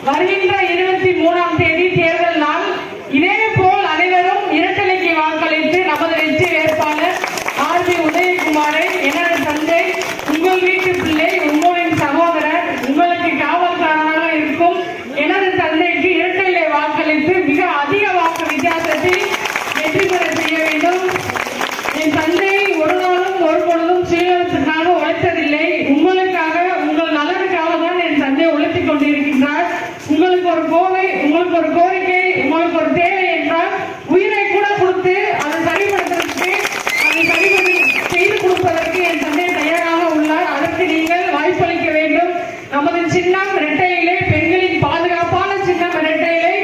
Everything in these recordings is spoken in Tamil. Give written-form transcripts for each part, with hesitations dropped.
வருகின்ற 23ஆம் தேதி தேர்தல் நாள். இதேபோல் அனைவரும் இரட்டலைக்கு வாக்களித்து நமது வெற்றி வேட்பாளர் ஆர்.பி. உதயகுமாரை எனது தந்தை, உங்கள் வீட்டு பிள்ளை, உங்களின் சகோதரர், உங்களுக்கு காவல்காரனாக இருக்கும் எனது தந்தைக்கு இரட்டலை வாக்களித்து மிக அதிக வாக்கு வித்தியாசத்தில் வெற்றி பெற செய்ய வேண்டும். என் தந்தை ஒரு நாளும் ஒரு பொழுதும் சுயநலத்திற்காக உழைத்ததில்லை. உங்களுக்காக, உங்கள் நலனுக்காக தான் என் தந்தை உழைத்துக் கொண்டிருக்கின்றார். உங்களுக்கு ஒரு கோரிக்கை, உங்களுக்கு ஒரு தேவை என்றால் உயிரை கூட கொடுத்து அதை சரிபடுத்துவதற்கு, அதை செய்து கொடுப்பதற்கு என் தந்தை தயாராக உள்ளார். அதற்கு நீங்கள் வாய்ப்பளிக்க வேண்டும். நமது சின்னம் இரட்டையிலே, பெண்களின் பாதுகாப்பான சின்னம் இரட்டையிலே,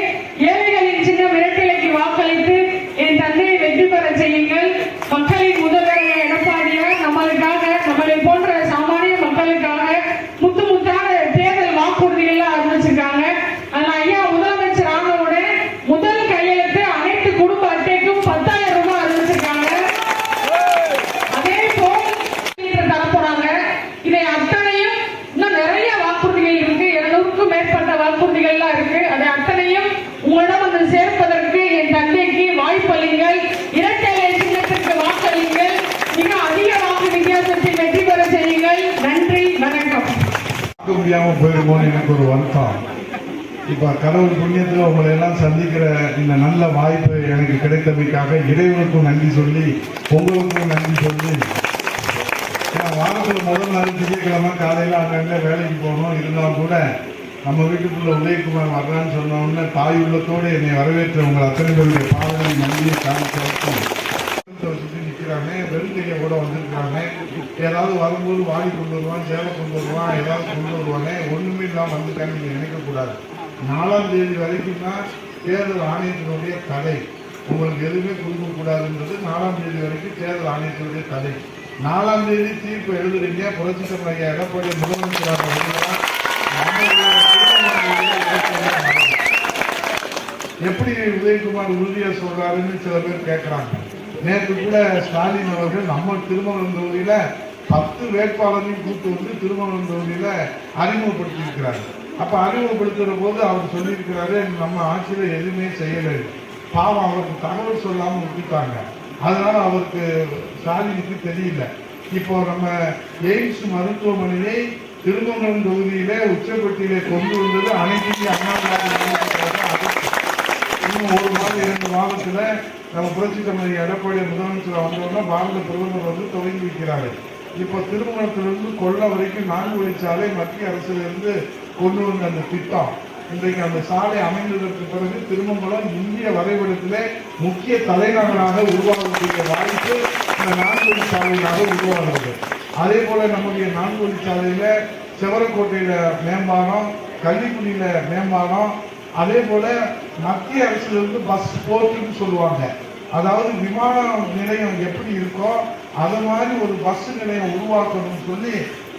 ஏழைகளின் சின்னம் இரட்டைலைக்கு வாக்களித்து என் தந்தையை வெற்றி பெற செய்யுங்கள். மக்களின் முதல்வர் எடப்பாடியார் நம்மளுக்காக, நம்மளை போன்ற சாமானிய மக்களுக்காக முத்து முத்தான தேர்தல் வாக்குறுதிகள் அறிவிச்சிருக்காங்க. அதனால ஐயா முதலமைச்சர் ஆனவுடன் முதல் கையெழுத்து அனைத்து குடும்ப அட்டைக்கும் 10,000 ரூபாய் அறிவிச்சிருக்காங்க. அதே போல் தரப்போறாங்க. இதை அத்தனையும் இன்னும் நிறைய வாக்குறுதிகள் இருக்கு. 200க்கும் மேற்பட்ட வாக்குறுதிகள்லாம் இருக்கு. அதை அத்தனையும் உங்களிடம் வந்து சேர்ப்பதற்கு என் தந்தைக்கு வாய்ப்பளிங்கள். இரட்டை சின்னத்திற்கு வாக்களிங்கள். மிக அதிக வாக்கு வித்தியாசத்தில் வெற்றி பெற செய்யுங்கள். நன்றி, வணக்கம். முடியாம போயிருமோன்னு எனக்கு ஒரு வருத்தம். இப்ப கடவுள் புண்ணியத்தில் உங்களை எல்லாம் சந்திக்கிற இந்த நல்ல வாய்ப்பு எனக்கு கிடைத்தமைக்காக இறைவனுக்கும் நன்றி சொல்லி, உங்களுக்கும் நன்றி சொல்லி, வாரத்தில் முதல் நாள் திங்கட்கிழமை காலையில் அங்கங்கே வேலைக்கு போகணும். இருந்தாலும் கூட நம்ம வீட்டுக்குள்ள உதயகுமார் வர்றான்னு சொன்ன உடனே தாய் உள்ளத்தோடு என்னை வரவேற்ற உங்கள் அத்தனை பேருடைய பாதனை நன்றியை காமிக்கிறோம். சுற்றி நிற்கிறாங்க, வெறுங்கையை கூட வந்திருக்கிறாங்க. ஏதாவது வரும்போது வாடி கொண்டு வருவான், சேவை கொண்டு வருவான், ஏதாவது கொண்டு வருவாங்க. ஒன்றுமே இல்லாமல் வந்துட்டான்னு நீங்கள் நினைக்கக்கூடாது. 4ஆம் தேதி வரைக்கும் தான் தேர்தல் ஆணையத்தினுடைய தடை. உங்களுக்கு எதுவுமே கொடுக்கக்கூடாதுன்றது 4ஆம் தேதி வரைக்கும் தேர்தல் ஆணையத்தினுடைய தடை. 4ஆம் தேதி தீர்ப்பு எழுதுறீங்க. புரட்சி தலைவர் எடப்பாடி முதலமைச்சராக எப்படி உதயகுமார் உறுதியா சொல்றாருன்னு சில பேர் கேட்கிறாங்க. நேற்று கூட ஸ்டாலின் அவர்கள் நம்ம திருமங்கலம் தொகுதியில 10 வேட்பாளரையும் கூட்டு வந்து திருமங்கலம் தொகுதியில அறிமுகப்படுத்தி இருக்கிறார். அப்ப அறிமுகப்படுத்துற போது அவர் சொல்லியிருக்கிறாரு, நம்ம ஆட்சியில எதுவுமே செய்யலை, பாவம் அவருக்கு தகவல் சொல்லாம விட்டுட்டாங்க, அதனால அவருக்கு ஸ்டாலினுக்கு தெரியல. இப்போ நம்ம எய்ம்ஸ் மருத்துவமனையை திருமங்கலம் தொகுதியில உச்சப்பட்டியிலே கொண்டு வந்தது அனைத்து அண்ணா இன்னும் 1 மாதம் 2 மாதத்துல நம்ம புரட்சி தலைவர் எடப்பாடி முதலமைச்சர் வந்தோம்னா பாரத பிரதமர் வந்து தொடங்கி வைக்கிறாரு. இப்போ திருமணத்திலிருந்து கொல்லம் வரைக்கும் 4 வழிச்சாலை மத்திய அரசிலிருந்து கொண்டு வந்த அந்த திட்டம் இன்றைக்கு அந்த சாலை அமைந்ததற்கு பிறகு திருமங்கலம் இந்திய வரைபடத்திலே முக்கிய தலைநகராக உருவாகக்கூடிய வாய்ப்பு இந்த 4 வழிச்சாலையாக உருவாகிறது. அதே போல நம்முடைய 4 வழிச்சாலையில செவரக்கோட்டையில மேம்பாலம், கள்ளிக்குடியில மேம்பாலம், அதே போல மத்திய அரசிலிருந்து பஸ் போர்ட்டுன்னு சொல்லுவாங்க. அதாவது விமான நிலையம் எப்படி இருக்கோ அது மாதிரி ஒரு பஸ் நிலையம் உருவாக்கணும்னு சொல்லி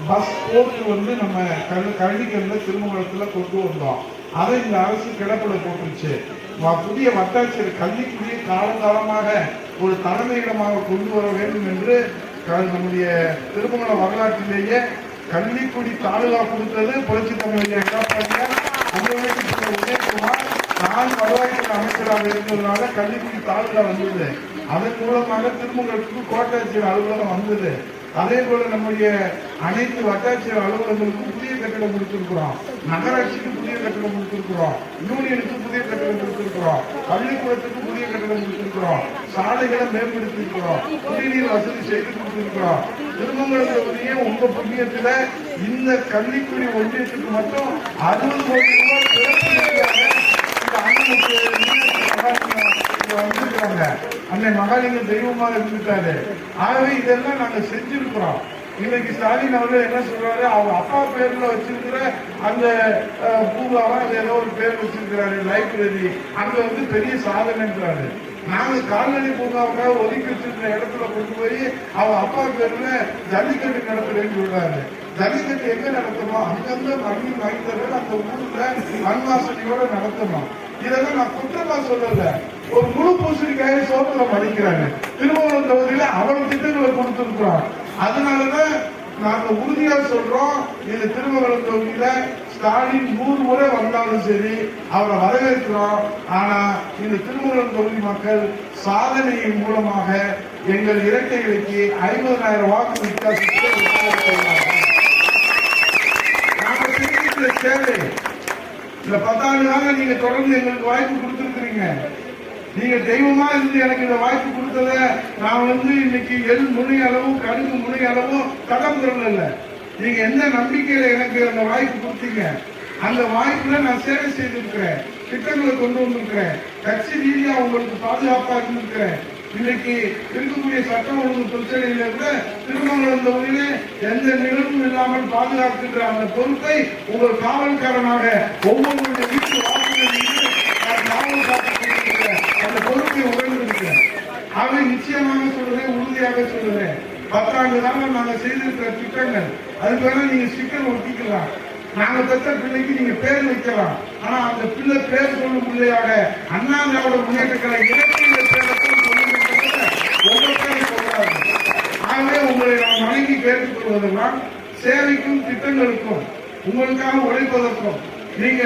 பஸ் போர்ட்டு வந்து நம்ம கள்ளிக்கல்ல திருமங்கலத்துல கொண்டு வந்தோம். அதை இந்த அரசு கிடப்பிட போட்டுருச்சு. புதிய வட்டாட்சியர் கள்ளிக்குடியை காலகாலமாக ஒரு தலைமையிடமாக கொண்டு வர வேண்டும் என்று நம்முடைய திருமங்கல வரலாற்றிலேயே கள்ளிக்குடி தாலுகா கொடுத்தது புரட்சி தலைவர் எடப்பாடியார். அந்த வீட்டுக்கு உதயகுமார் நான் வருவாய்த்துறை அமைச்சராக இருந்ததுனால கள்ளிக்குடி தாலுகா வந்தது. அதன் மூலமாக திருமங்கலத்துக்கு கோட்டாட்சியர் அலுவலகம் வந்தது. அதே போல நம்முடைய அனைத்து வட்டாட்சியர் அலுவலகங்களுக்கும் புதிய கட்டிடம் கொடுத்திருக்கிறோம். நகராட்சிக்கு புதிய கட்டிடம் கொடுத்திருக்கிறோம். யூனியனுக்கு புதிய கட்டிடம் கொடுத்திருக்கிறோம். பள்ளிக்கூடத்துக்கு புதிய கட்டிடம் கொடுத்திருக்கிறோம். சாலைகளை மேம்படுத்திருக்கிறோம். குடிநீர் வசதி செய்து கொடுத்திருக்கிறோம். திருமங்கலத்திலேயே உங்க புண்ணியத்துல இந்த கள்ளிக்குடி ஒன்றியத்துக்கு மட்டும் 60 கோடி ரூபாய் சிறப்பு நிதியாக வந்திருக்கிறாங்க. அன்னை மகாலிங்கம் தெய்வமாக இருந்துட்டாரு. ஆகவே இதெல்லாம் நாங்க செஞ்சிருக்கிறோம். இன்னைக்கு ஸ்டாலின் அவர்கள் என்ன சொல்றாரு, அவங்க அப்பா பேர்ல வச்சிருக்கிற அந்த பூங்காவா ஏதோ ஒரு பேர் வச்சிருக்கிறாரு, லைப்ரரி, அங்க வந்து பெரிய சாதனைன்றாரு. நாங்க கால்நடை பூங்காவுக்காக ஒதுக்கி வச்சிருக்கிற இடத்துல கொண்டு போய் அவங்க அப்பா பேர்ல ஜல்லிக்கட்டு நடத்துறேன்னு சொல்றாரு. ஜல்லிக்கட்டு எங்க நடத்தணும், அங்கங்க மண்ணி வாங்கி தர அந்த ஊர்ல மண்வாசனையோட நடத்தணும். இதெல்லாம் நான் குற்றமா சொல்லல. ஒரு முழு பூசணிக்காய சோத்துல மதிக்கிறாங்க. திருமங்கலம் தொகுதியில அவ்வளவு திட்டங்களை கொடுத்திருக்கிறோம். அதனாலதான் நாங்க உறுதியா சொல்றோம், இந்த திருமங்கலம் தொகுதியில ஸ்டாலின் 100 முறை வந்தாலும் சரி அவரை வரவேற்கிறோம். ஆனா இந்த திருமங்கலம் தொகுதி மக்கள் சாதனையின் மூலமாக எங்கள் இரட்டைகளுக்கு 50,000 வாக்கு வித்தியாசத்தில் நாம செஞ்சிருக்கிற சேவை இந்த 10 ஆண்டுகளாக நீங்க தொடர்ந்து எங்களுக்கு வாய்ப்பு கொடுத்திருக்கிறீங்க. நீங்க தெய்வமா இருந்து எனக்கு இந்த வாய்ப்பு கொடுத்தத நான் இன்னைக்கு எள் முனை அளவும் கடுகு முனை அளவும் கடன் இல்லை. நீங்க எந்த நம்பிக்கையில எனக்கு அந்த வாய்ப்பு கொடுத்தீங்க, அந்த வாய்ப்புல நான் சேவை செய்திருக்கிறேன், திட்டங்களை கொண்டு வந்திருக்கிறேன், கட்சி ரீதியா உங்களுக்கு பாதுகாப்பா இருந்திருக்கிறேன். இன்னைக்கு இருக்கக்கூடிய சட்டம் ஒழுங்கு பிரச்சனையில கூட திருமங்கலம் தொகுதியிலே எந்த நிகழ்வும் இல்லாமல் பாதுகாக்கின்ற அந்த பொறுப்பை உங்கள் காவல்காரனாக ஒவ்வொருடைய வீட்டு வாக்குகளில் காவல் காத்துக் அந்த பொறுப்பை உணர்ந்திருக்கிறேன். ஆகவே நிச்சயமாக சொல்றேன், உறுதியாக சொல்றேன், 10 ஆண்டு காலம் நாங்க செய்திருக்கிற திட்டங்கள் அதுக்கு வேணா நீங்க ஸ்டிக்கர் ஒட்டிக்கலாம், நாங்க பெற்ற பிள்ளைக்கு நீங்க பேர் வைக்கலாம். ஆனா அந்த பிள்ளை பேர் சொல்லும் பிள்ளையாக அண்ணா திராவிட முன்னேற்ற கழக இலக்கிய பேரத்தில் உங்க பேரை சொல்றாரு. ஆகவே உங்களை நான் வணங்கி கேட்டுக் கொள்வதெல்லாம் சேவைக்கும் திட்டங்களுக்கும் உங்களுக்காக உழைப்பதற்கும் நீங்க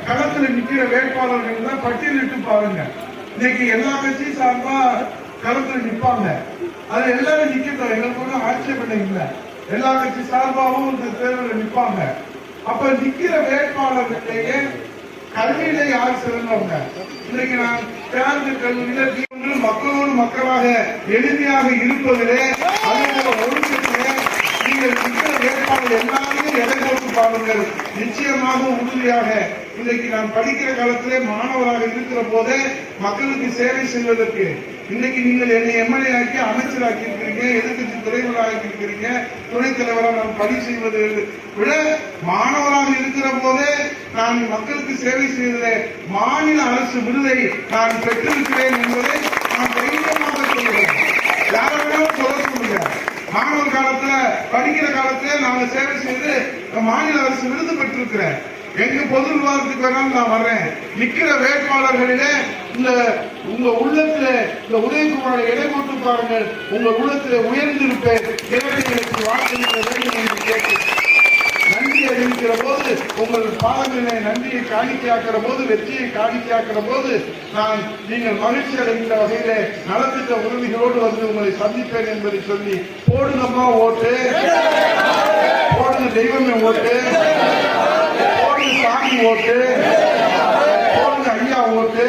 களத்தில் நிற்கிற வேட்பாளர்கள் தான் பட்டியலிட்டு பாருங்க. இன்னைக்கு எல்லா கட்சியும் சார்பா களத்தில் நிற்பாங்க, அது எல்லாரும் நிக்கட்டும், எங்களுக்கு ஒன்றும் ஆட்சேபனை இல்லை. எல்லா கட்சி சார்பாகவும் இந்த தேர்தலில் நிற்பாங்க. அப்ப நிக்கிற வேட்பாளர்களையே கல்வியில யார் சிறந்தவங்க? இன்னைக்கு நான் பேருந்து கல்வியில மக்களோடு மக்களாக எளிமையாக இருப்பதிலே அதே ஒழுக்கத்திலே நீங்கள் நிக்கிற வேட்பாளர் எல்லாரையும் எடை போட்டு பாருங்கள். நிச்சயமாக உறுதியாக இன்னைக்கு நான் படிக்கிற காலத்திலே மாணவராக இருக்கிற போதே மக்களுக்கு சேவை செய்வதற்கு இன்னைக்கு நீங்கள் என்னை எம்எல்ஏ ஆக்கி அமைச்சராக்கி இருக்கிறீங்க, எதிர்கட்சி துறைவராக இருக்கிறீங்க, துணைத் தலைவராக நான் பணி செய்வதை விட மாணவராக இருக்கிற போதே நான் மக்களுக்கு சேவை செய்வதிலே மாநில அரசு விருதை நான் பெற்றிருக்கிறேன் என்பதை நான் தைரியமாக சொல்கிறேன். யாரும் சொல்ல சொல்லுங்க. மாணவர் காலத்துல படிக்கிற காலத்துல நாங்க சேவை செய்து மாநில அரசு விருது பெற்றிருக்கிறேன். எங்க பொது விவாதத்துக்கு வேணாலும் நான் வர்றேன். நிக்கிற வேட்பாளர்களிலே இந்த உங்க உள்ளத்துல இந்த உதயகுமாரை எடை போட்டு பாருங்கள், உங்க உள்ளத்துல உயர்ந்திருப்பேன், இலக்கியங்களுக்கு வாக்களிக்க வேண்டும் என்று கேட்டு நன்றி அறிவிக்கிற போது உங்கள் பாதங்களை நன்றியை காணிக்கையாக்கிற போது, வெற்றியை காணிக்கையாக்கிற போது நான் நீங்கள் மகிழ்ச்சி அடைகின்ற வகையிலே நலத்திட்ட உறுதிகளோடு உங்களை சந்திப்பேன் என்பதை சொல்லி போடுங்கம்மா ஓட்டு, போடுங்க தெய்வமே ஓட்டு, போடுங்க சாமி ஓட்டு, போடுங்க ஐயா ஓட்டு.